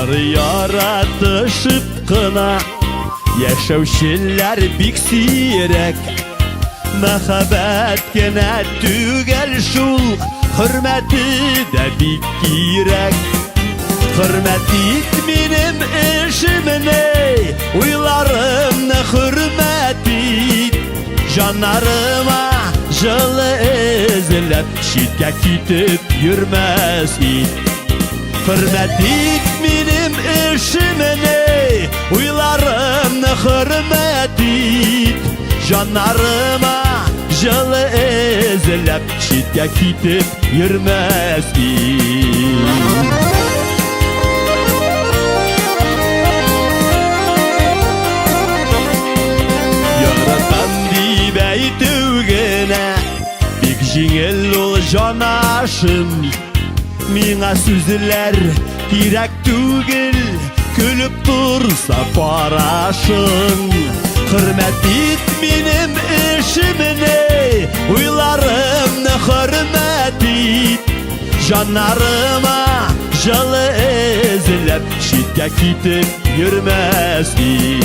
Yar yaratışıp kına yaşavşiller bik sirek. Mehabet gene tügel şul, hürmeti de bik girek. Hürmet et benim işimne, uylarımne hürmet et. Canlarıma jılı ezilip, şiddet gidip yürmez it. Hürmet et benim işimne, uylarımne hürmet et. Canlarıma jılı ezilip, şiddet gidip yürmez it. Bik jingel ol janaşım, mina sözler direk tügel, külüp dursa paraşın. Hürmet et benim işimne, uylarımne hürmet et. Canlarıma jılı ezilip, şiddet gidip yürmez it.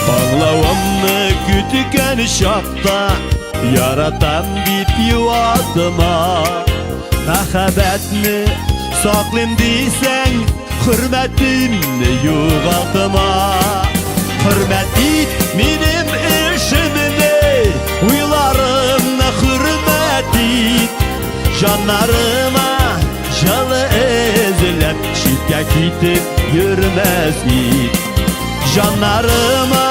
Bağlavamını kütüken şakta, yaratan bit yuvadıma. Mehabetini saklayım deysen, hürmetimni yuvaltıma. Hürmet et benim işimne, uylarımna hürmet et. Canlarıma jılı ezilip, şiddet gidip yürmez it. Canlarıma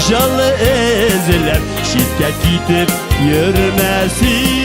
jılı ezilip, şiddet gidip yürmez it.